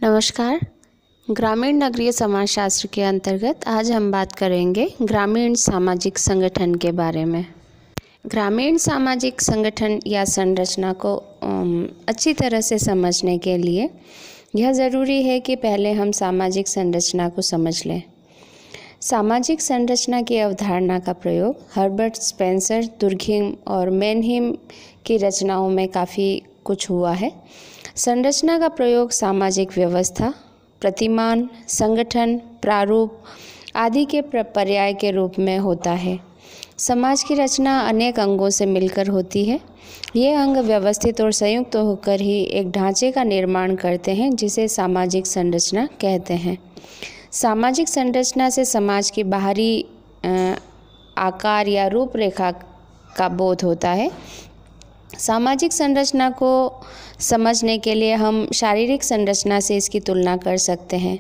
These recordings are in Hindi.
नमस्कार। ग्रामीण नगरीय समाजशास्त्र के अंतर्गत आज हम बात करेंगे ग्रामीण सामाजिक संगठन के बारे में। ग्रामीण सामाजिक संगठन या संरचना को अच्छी तरह से समझने के लिए यह ज़रूरी है कि पहले हम सामाजिक संरचना को समझ लें। सामाजिक संरचना की अवधारणा का प्रयोग हर्बर्ट स्पेंसर, दुर्कheim और मैनहीम की रचनाओं में काफ़ी कुछ हुआ है। संरचना का प्रयोग सामाजिक व्यवस्था, प्रतिमान, संगठन, प्रारूप आदि के पर्याय के रूप में होता है। समाज की रचना अनेक अंगों से मिलकर होती है। ये अंग व्यवस्थित और संयुक्त होकर ही एक ढांचे का निर्माण करते हैं, जिसे सामाजिक संरचना कहते हैं। सामाजिक संरचना से समाज की बाहरी आकार या रूपरेखा का बोध होता है। सामाजिक संरचना को समझने के लिए हम शारीरिक संरचना से इसकी तुलना कर सकते हैं।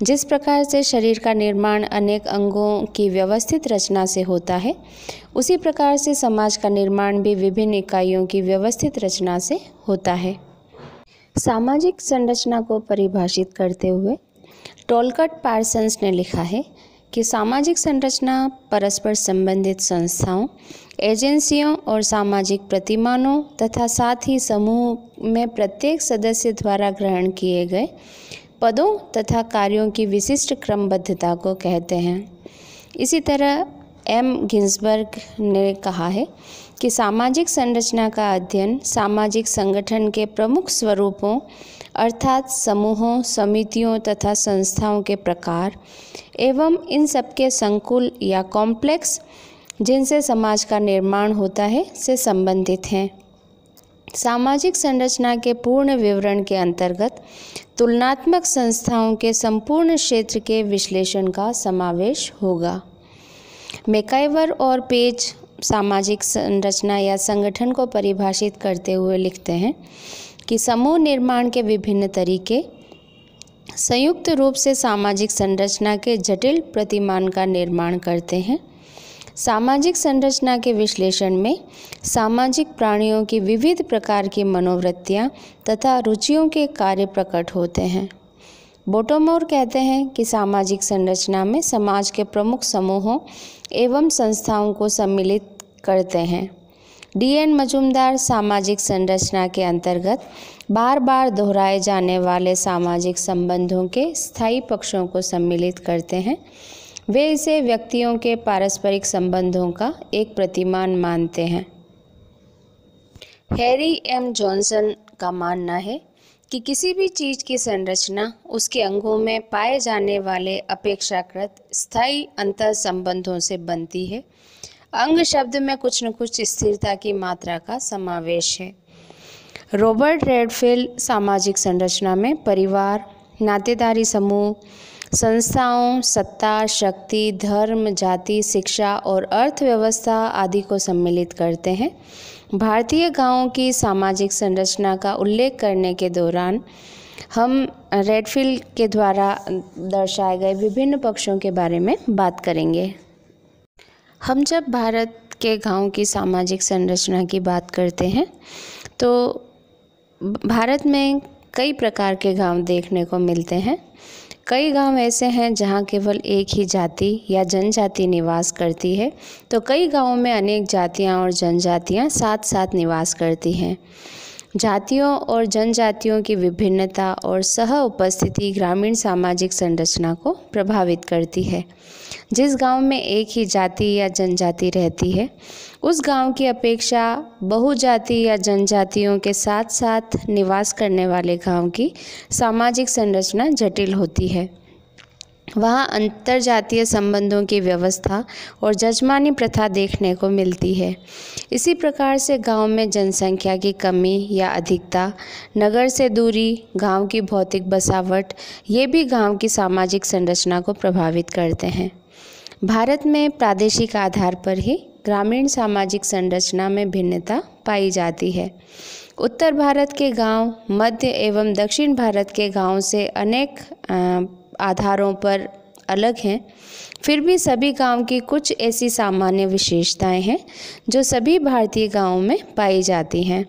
जिस प्रकार से शरीर का निर्माण अनेक अंगों की व्यवस्थित रचना से होता है, उसी प्रकार से समाज का निर्माण भी विभिन्न इकाइयों की व्यवस्थित रचना से होता है। सामाजिक संरचना को परिभाषित करते हुए टोलकट पार्सन्स ने लिखा है कि सामाजिक संरचना परस्पर संबंधित संस्थाओं, एजेंसियों और सामाजिक प्रतिमानों तथा साथ ही समूह में प्रत्येक सदस्य द्वारा ग्रहण किए गए पदों तथा कार्यों की विशिष्ट क्रमबद्धता को कहते हैं। इसी तरह एम गिन्सबर्ग ने कहा है कि सामाजिक संरचना का अध्ययन सामाजिक संगठन के प्रमुख स्वरूपों अर्थात समूहों, समितियों तथा संस्थाओं के प्रकार एवं इन सबके संकुल या कॉम्प्लेक्स जिनसे समाज का निर्माण होता है से संबंधित हैं। सामाजिक संरचना के पूर्ण विवरण के अंतर्गत तुलनात्मक संस्थाओं के संपूर्ण क्षेत्र के विश्लेषण का समावेश होगा। मैकाइवर और पेज सामाजिक संरचना या संगठन को परिभाषित करते हुए लिखते हैं कि समूह निर्माण के विभिन्न तरीके संयुक्त रूप से सामाजिक संरचना के जटिल प्रतिमान का निर्माण करते हैं। सामाजिक संरचना के विश्लेषण में सामाजिक प्राणियों की विविध प्रकार की मनोवृत्तियां तथा रुचियों के कार्य प्रकट होते हैं। बोटोमोर कहते हैं कि सामाजिक संरचना में समाज के प्रमुख समूहों एवं संस्थाओं को सम्मिलित करते हैं। डी.एन. मजूमदार सामाजिक संरचना के अंतर्गत बार बार दोहराए जाने वाले सामाजिक संबंधों के स्थायी पक्षों को सम्मिलित करते हैं। वे इसे व्यक्तियों के पारस्परिक संबंधों का एक प्रतिमान मानते हैं। हैरी एम जॉनसन का मानना है कि किसी भी चीज़ की संरचना उसके अंगों में पाए जाने वाले अपेक्षाकृत स्थायी अंतर संबंधों से बनती है। अंग शब्द में कुछ न कुछ स्थिरता की मात्रा का समावेश है। रॉबर्ट रेडफील्ड सामाजिक संरचना में परिवार, नातेदारी समूह, संस्थाओं, सत्ता, शक्ति, धर्म, जाति, शिक्षा और अर्थव्यवस्था आदि को सम्मिलित करते हैं। भारतीय गांवों की सामाजिक संरचना का उल्लेख करने के दौरान हम रेडफील्ड के द्वारा दर्शाए गए विभिन्न पक्षों के बारे में बात करेंगे। हम जब भारत के गांव की सामाजिक संरचना की बात करते हैं तो भारत में कई प्रकार के गांव देखने को मिलते हैं। कई गांव ऐसे हैं जहां केवल एक ही जाति या जनजाति निवास करती है, तो कई गांवों में अनेक जातियां और जनजातियां साथ साथ निवास करती हैं। जातियों और जनजातियों की विभिन्नता और सह उपस्थिति ग्रामीण सामाजिक संरचना को प्रभावित करती है। जिस गांव में एक ही जाति या जनजाति रहती है, उस गांव की अपेक्षा बहुजाति या जनजातियों के साथ साथ निवास करने वाले गांव की सामाजिक संरचना जटिल होती है। वहाँ अंतरजातीय संबंधों की व्यवस्था और जजमानी प्रथा देखने को मिलती है। इसी प्रकार से गांव में जनसंख्या की कमी या अधिकता, नगर से दूरी, गांव की भौतिक बसावट, ये भी गांव की सामाजिक संरचना को प्रभावित करते हैं। भारत में प्रादेशिक आधार पर ही ग्रामीण सामाजिक संरचना में भिन्नता पाई जाती है। उत्तर भारत के गांव मध्य एवं दक्षिण भारत के गांव से अनेक आधारों पर अलग हैं, फिर भी सभी गांव की कुछ ऐसी सामान्य विशेषताएं हैं जो सभी भारतीय गांवों में पाई जाती हैं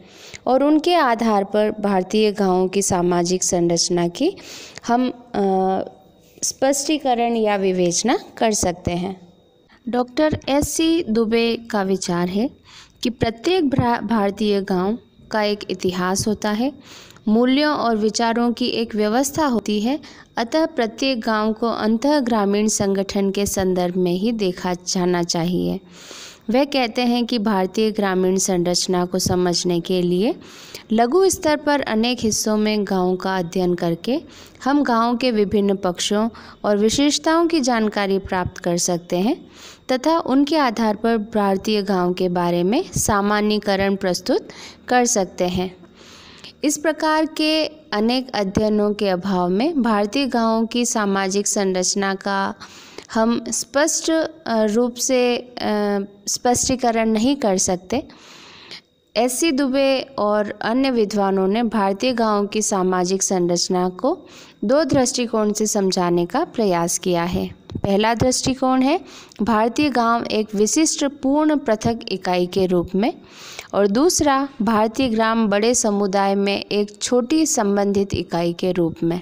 और उनके आधार पर भारतीय गांवों की सामाजिक संरचना की हम स्पष्टीकरण या विवेचना कर सकते हैं। Doctor SC. दुबे का विचार है कि प्रत्येक भारतीय गांव का एक इतिहास होता है, मूल्यों और विचारों की एक व्यवस्था होती है, अतः प्रत्येक गांव को अंतः ग्रामीण संगठन के संदर्भ में ही देखा जाना चाहिए। वह कहते हैं कि भारतीय ग्रामीण संरचना को समझने के लिए लघु स्तर पर अनेक हिस्सों में गांवों का अध्ययन करके हम गांवों के विभिन्न पक्षों और विशेषताओं की जानकारी प्राप्त कर सकते हैं तथा उनके आधार पर भारतीय गांव के बारे में सामान्यीकरण प्रस्तुत कर सकते हैं। इस प्रकार के अनेक अध्ययनों के अभाव में भारतीय गांवों की सामाजिक संरचना का हम स्पष्ट रूप से स्पष्टीकरण नहीं कर सकते। एस.सी. दुबे और अन्य विद्वानों ने भारतीय गांवों की सामाजिक संरचना को दो दृष्टिकोण से समझाने का प्रयास किया है। पहला दृष्टिकोण है भारतीय गांव एक विशिष्ट पूर्ण पृथक इकाई के रूप में, और दूसरा भारतीय ग्राम बड़े समुदाय में एक छोटी संबंधित इकाई के रूप में।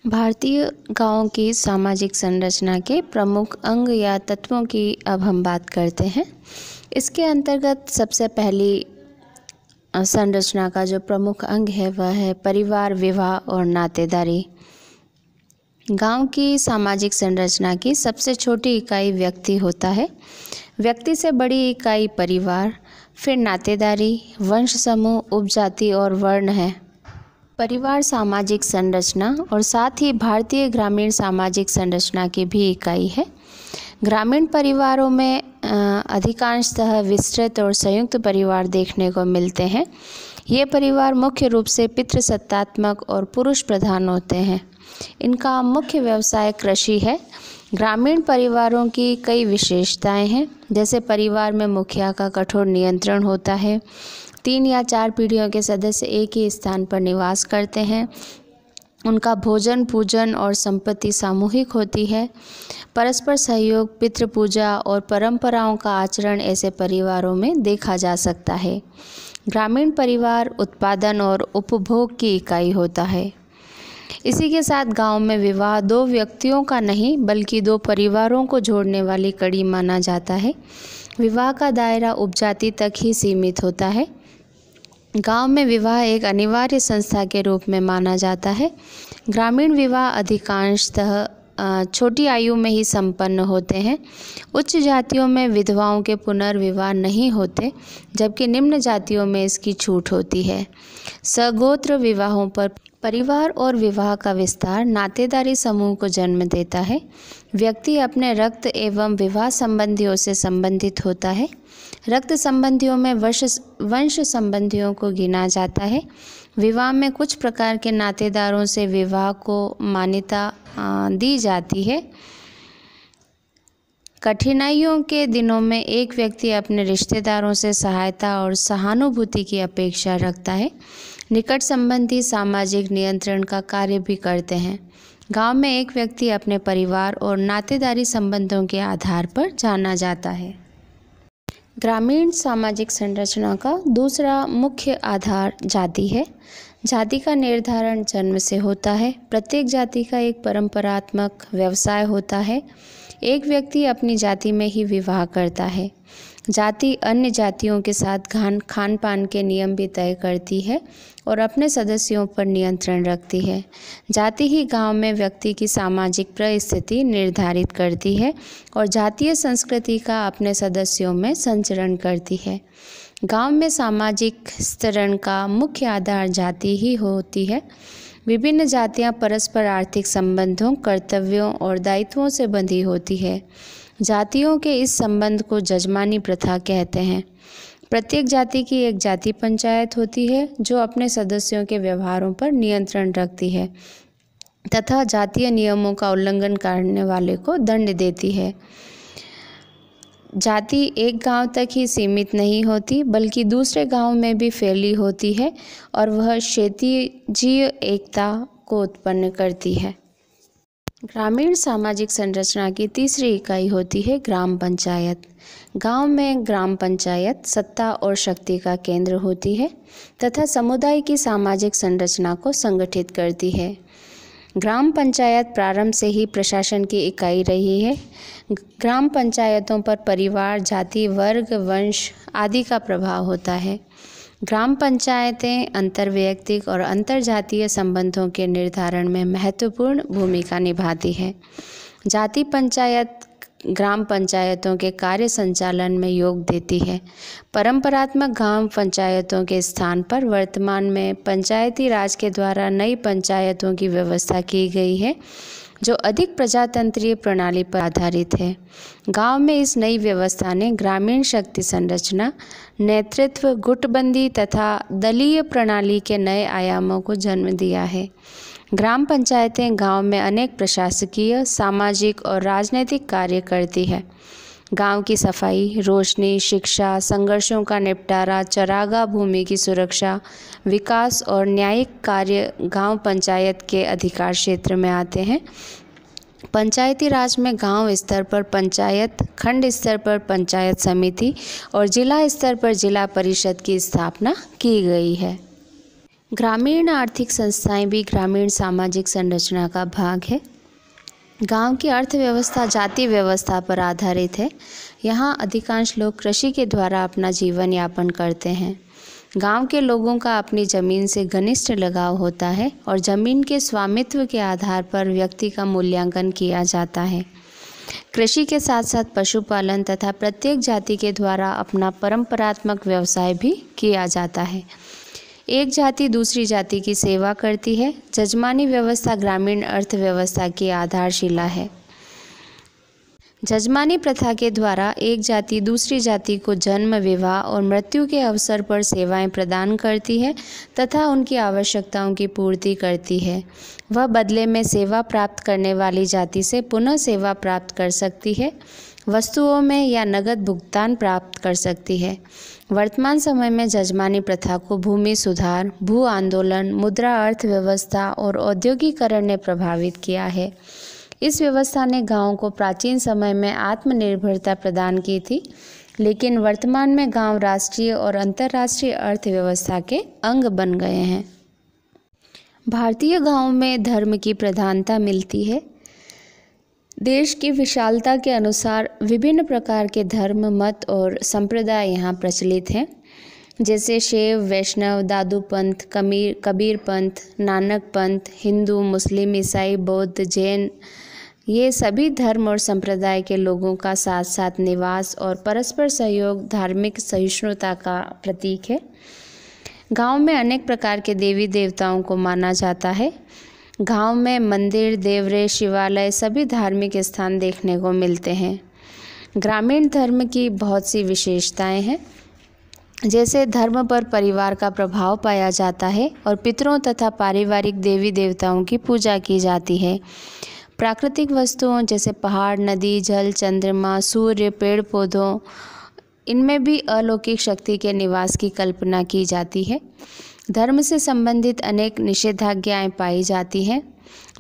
भारतीय गांवों की सामाजिक संरचना के प्रमुख अंग या तत्वों की अब हम बात करते हैं। इसके अंतर्गत सबसे पहली संरचना का जो प्रमुख अंग है वह है परिवार, विवाह और नातेदारी। गांव की सामाजिक संरचना की सबसे छोटी इकाई व्यक्ति होता है। व्यक्ति से बड़ी इकाई परिवार, फिर नातेदारी, वंश समूह, उपजाति और वर्ण है। परिवार सामाजिक संरचना और साथ ही भारतीय ग्रामीण सामाजिक संरचना की भी इकाई है। ग्रामीण परिवारों में अधिकांशतः विस्तृत और संयुक्त परिवार देखने को मिलते हैं। ये परिवार मुख्य रूप से पितृसत्तात्मक और पुरुष प्रधान होते हैं। इनका मुख्य व्यवसाय कृषि है। ग्रामीण परिवारों की कई विशेषताएं हैं, जैसे परिवार में मुखिया का कठोर नियंत्रण होता है। 3 या 4 पीढ़ियों के सदस्य एक ही स्थान पर निवास करते हैं। उनका भोजन, पूजन और संपत्ति सामूहिक होती है। परस्पर सहयोग, पितृ पूजा और परंपराओं का आचरण ऐसे परिवारों में देखा जा सकता है। ग्रामीण परिवार उत्पादन और उपभोग की इकाई होता है। इसी के साथ गांव में विवाह 2 व्यक्तियों का नहीं बल्कि 2 परिवारों को जोड़ने वाली कड़ी माना जाता है। विवाह का दायरा उपजाति तक ही सीमित होता है। गांव में विवाह एक अनिवार्य संस्था के रूप में माना जाता है। ग्रामीण विवाह अधिकांशतः छोटी आयु में ही संपन्न होते हैं। उच्च जातियों में विधवाओं के पुनर्विवाह नहीं होते, जबकि निम्न जातियों में इसकी छूट होती है। सगोत्र विवाहों पर परिवार और विवाह का विस्तार नातेदारी समूह को जन्म देता है। व्यक्ति अपने रक्त एवं विवाह संबंधियों से संबंधित होता है। रक्त संबंधियों में वंश संबंधियों को गिना जाता है। विवाह में कुछ प्रकार के नातेदारों से विवाह को मान्यता दी जाती है। कठिनाइयों के दिनों में एक व्यक्ति अपने रिश्तेदारों से सहायता और सहानुभूति की अपेक्षा रखता है। निकट संबंधी सामाजिक नियंत्रण का कार्य भी करते हैं। गांव में एक व्यक्ति अपने परिवार और नातेदारी संबंधों के आधार पर जाना जाता है। ग्रामीण सामाजिक संरचना का दूसरा मुख्य आधार जाति है। जाति का निर्धारण जन्म से होता है। प्रत्येक जाति का एक परंपरात्मक व्यवसाय होता है। एक व्यक्ति अपनी जाति में ही विवाह करता है। जाति अन्य जातियों के साथ खान पान के नियम भी तय करती है और अपने सदस्यों पर नियंत्रण रखती है। जाति ही गांव में व्यक्ति की सामाजिक परिस्थिति निर्धारित करती है और जातीय संस्कृति का अपने सदस्यों में संचरण करती है। गांव में सामाजिक स्तरण का मुख्य आधार जाति ही होती है। विभिन्न जातियां परस्पर आर्थिक संबंधों, कर्तव्यों और दायित्वों से बंधी होती है। जातियों के इस संबंध को जजमानी प्रथा कहते हैं। प्रत्येक जाति की एक जाति पंचायत होती है जो अपने सदस्यों के व्यवहारों पर नियंत्रण रखती है तथा जातीय नियमों का उल्लंघन करने वाले को दंड देती है। जाति एक गांव तक ही सीमित नहीं होती बल्कि दूसरे गांव में भी फैली होती है और वह क्षेत्रीय एकता को उत्पन्न करती है। ग्रामीण सामाजिक संरचना की तीसरी इकाई होती है ग्राम पंचायत। गांव में ग्राम पंचायत सत्ता और शक्ति का केंद्र होती है तथा समुदाय की सामाजिक संरचना को संगठित करती है। ग्राम पंचायत प्रारंभ से ही प्रशासन की इकाई रही है। ग्राम पंचायतों पर परिवार, जाति, वर्ग, वंश आदि का प्रभाव होता है। ग्राम पंचायतें अंतर्वैयक्तिक और अंतर्जातीय संबंधों के निर्धारण में महत्वपूर्ण भूमिका निभाती है। जाति पंचायत ग्राम पंचायतों के कार्य संचालन में योग देती है। परंपरात्मक ग्राम पंचायतों के स्थान पर वर्तमान में पंचायती राज के द्वारा नई पंचायतों की व्यवस्था की गई है, जो अधिक प्रजातंत्रीय प्रणाली पर आधारित है। गांव में इस नई व्यवस्था ने ग्रामीण शक्ति संरचना, नेतृत्व, गुटबंदी तथा दलीय प्रणाली के नए आयामों को जन्म दिया है। ग्राम पंचायतें गांव में अनेक प्रशासकीय, सामाजिक और राजनीतिक कार्य करती है। गांव की सफाई, रोशनी, शिक्षा, संघर्षों का निपटारा, चरागाह भूमि की सुरक्षा, विकास और न्यायिक कार्य गांव पंचायत के अधिकार क्षेत्र में आते हैं। पंचायती राज में गांव स्तर पर पंचायत, खंड स्तर पर पंचायत समिति और जिला स्तर पर जिला परिषद की स्थापना की गई है। ग्रामीण आर्थिक संस्थाएं भी ग्रामीण सामाजिक संरचना का भाग है। गांव की अर्थव्यवस्था जाति व्यवस्था पर आधारित है। यहाँ अधिकांश लोग कृषि के द्वारा अपना जीवन यापन करते हैं। गांव के लोगों का अपनी ज़मीन से घनिष्ठ लगाव होता है और ज़मीन के स्वामित्व के आधार पर व्यक्ति का मूल्यांकन किया जाता है। कृषि के साथ साथ पशुपालन तथा प्रत्येक जाति के द्वारा अपना परंपरात्मक व्यवसाय भी किया जाता है। एक जाति दूसरी जाति की सेवा करती है। जजमानी व्यवस्था ग्रामीण अर्थव्यवस्था की आधारशिला है। जजमानी प्रथा के द्वारा एक जाति दूसरी जाति को जन्म, विवाह और मृत्यु के अवसर पर सेवाएं प्रदान करती है तथा उनकी आवश्यकताओं की पूर्ति करती है। वह बदले में सेवा प्राप्त करने वाली जाति से पुनः सेवा प्राप्त कर सकती है, वस्तुओं में या नगद भुगतान प्राप्त कर सकती है। वर्तमान समय में जजमानी प्रथा को भूमि सुधार, भू आंदोलन, मुद्रा अर्थव्यवस्था और औद्योगिकरण ने प्रभावित किया है। इस व्यवस्था ने गांवों को प्राचीन समय में आत्मनिर्भरता प्रदान की थी, लेकिन वर्तमान में गांव राष्ट्रीय और अंतर्राष्ट्रीय अर्थव्यवस्था के अंग बन गए हैं। भारतीय गांवों में धर्म की प्रधानता मिलती है। देश की विशालता के अनुसार विभिन्न प्रकार के धर्म, मत और संप्रदाय यहाँ प्रचलित हैं, जैसे शैव, वैष्णव, दादू पंथ, कबीर पंथ, नानक पंथ, हिंदू, मुस्लिम, ईसाई, बौद्ध, जैन। ये सभी धर्म और संप्रदाय के लोगों का साथ साथ निवास और परस्पर सहयोग धार्मिक सहिष्णुता का प्रतीक है। गांव में अनेक प्रकार के देवी देवताओं को माना जाता है। गांव में मंदिर, देवरे, शिवालय सभी धार्मिक स्थान देखने को मिलते हैं। ग्रामीण धर्म की बहुत सी विशेषताएं हैं, जैसे धर्म पर परिवार का प्रभाव पाया जाता है और पितरों तथा पारिवारिक देवी देवताओं की पूजा की जाती है। प्राकृतिक वस्तुओं जैसे पहाड़, नदी, जल, चंद्रमा, सूर्य, पेड़ पौधों, इनमें भी अलौकिक शक्ति के निवास की कल्पना की जाती है। धर्म से संबंधित अनेक निषेधाज्ञाएं पाई जाती हैं।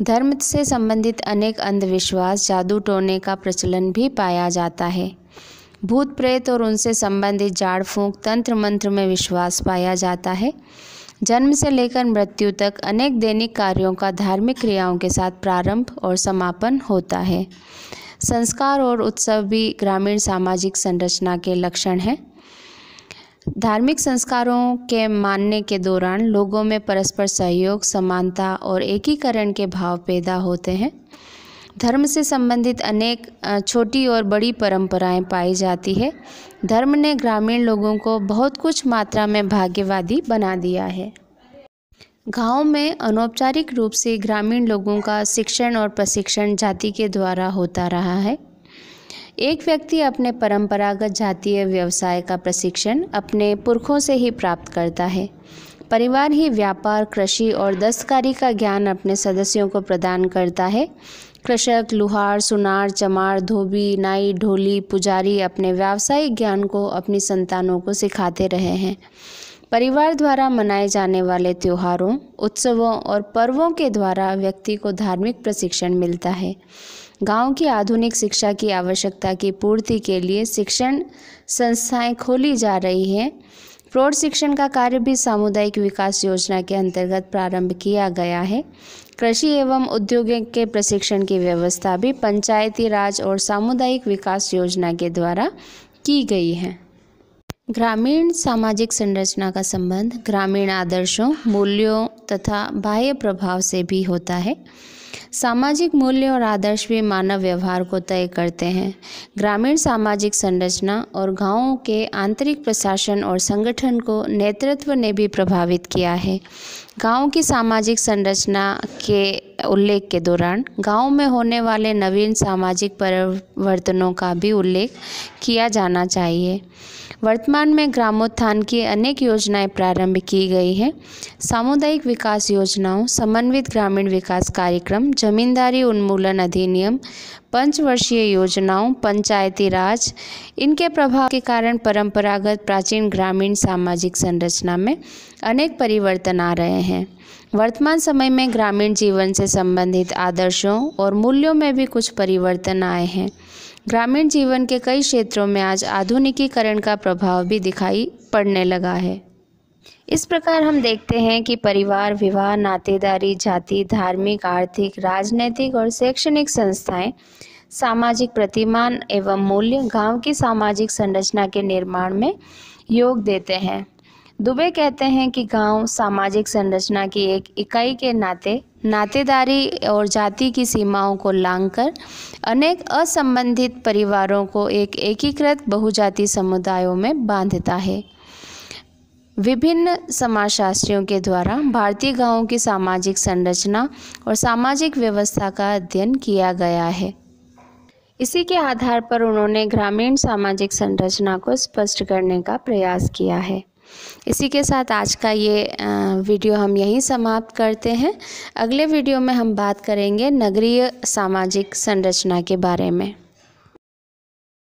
धर्म से संबंधित अनेक अंधविश्वास, जादू टोने का प्रचलन भी पाया जाता है। भूत प्रेत और उनसे संबंधित झाड़ फूंक, तंत्र मंत्र में विश्वास पाया जाता है। जन्म से लेकर मृत्यु तक अनेक दैनिक कार्यों का धार्मिक क्रियाओं के साथ प्रारंभ और समापन होता है। संस्कार और उत्सव भी ग्रामीण सामाजिक संरचना के लक्षण हैं। धार्मिक संस्कारों के मानने के दौरान लोगों में परस्पर सहयोग, समानता और एकीकरण के भाव पैदा होते हैं। धर्म से संबंधित अनेक छोटी और बड़ी परंपराएं पाई जाती है। धर्म ने ग्रामीण लोगों को बहुत कुछ मात्रा में भाग्यवादी बना दिया है। गांव में अनौपचारिक रूप से ग्रामीण लोगों का शिक्षण और प्रशिक्षण जाति के द्वारा होता रहा है। एक व्यक्ति अपने परंपरागत जातीय व्यवसाय का प्रशिक्षण अपने पुरखों से ही प्राप्त करता है। परिवार ही व्यापार, कृषि और दस्तकारी का ज्ञान अपने सदस्यों को प्रदान करता है। कृषक, लुहार, सुनार, चमार, धोबी, नाई, ढोली, पुजारी अपने व्यावसायिक ज्ञान को अपनी संतानों को सिखाते रहे हैं। परिवार द्वारा मनाए जाने वाले त्योहारों, उत्सवों और पर्वों के द्वारा व्यक्ति को धार्मिक प्रशिक्षण मिलता है। गांव की आधुनिक शिक्षा की आवश्यकता की पूर्ति के लिए शिक्षण संस्थाएं खोली जा रही हैं। प्रौढ़ शिक्षण का कार्य भी सामुदायिक विकास योजना के अंतर्गत प्रारंभ किया गया है। कृषि एवं उद्योग के प्रशिक्षण की व्यवस्था भी पंचायती राज और सामुदायिक विकास योजना के द्वारा की गई है। ग्रामीण सामाजिक संरचना का संबंध ग्रामीण आदर्शों, मूल्यों तथा बाह्य प्रभाव से भी होता है। सामाजिक मूल्य और आदर्श भी मानव व्यवहार को तय करते हैं। ग्रामीण सामाजिक संरचना और गांवों के आंतरिक प्रशासन और संगठन को नेतृत्व ने भी प्रभावित किया है। गांव की सामाजिक संरचना के उल्लेख के दौरान गांव में होने वाले नवीन सामाजिक परिवर्तनों का भी उल्लेख किया जाना चाहिए। वर्तमान में ग्रामोत्थान की अनेक योजनाएं प्रारंभ की गई हैं। सामुदायिक विकास योजनाओं, समन्वित ग्रामीण विकास कार्यक्रम, जमींदारी उन्मूलन अधिनियम, पंचवर्षीय योजनाओं, पंचायती राज, इनके प्रभाव के कारण परंपरागत प्राचीन ग्रामीण सामाजिक संरचना में अनेक परिवर्तन आ रहे हैं। वर्तमान समय में ग्रामीण जीवन से संबंधित आदर्शों और मूल्यों में भी कुछ परिवर्तन आए हैं। ग्रामीण जीवन के कई क्षेत्रों में आज आधुनिकीकरण का प्रभाव भी दिखाई पड़ने लगा है। इस प्रकार हम देखते हैं कि परिवार, विवाह, नातेदारी, जाति, धार्मिक, आर्थिक, राजनीतिक और शैक्षणिक संस्थाएं सामाजिक प्रतिमान एवं मूल्य गांव की सामाजिक संरचना के निर्माण में योग देते हैं। दुबे कहते हैं कि गांव सामाजिक संरचना की एक इकाई के नाते नातेदारी और जाति की सीमाओं को लांघकर अनेक असंबंधित परिवारों को एक एकीकृत बहुजाति समुदायों में बांधता है। विभिन्न समाजशास्त्रियों के द्वारा भारतीय गांवों की सामाजिक संरचना और सामाजिक व्यवस्था का अध्ययन किया गया है। इसी के आधार पर उन्होंने ग्रामीण सामाजिक संरचना को स्पष्ट करने का प्रयास किया है। इसी के साथ आज का ये वीडियो हम यहीं समाप्त करते हैं। अगले वीडियो में हम बात करेंगे नगरीय सामाजिक संरचना के बारे में।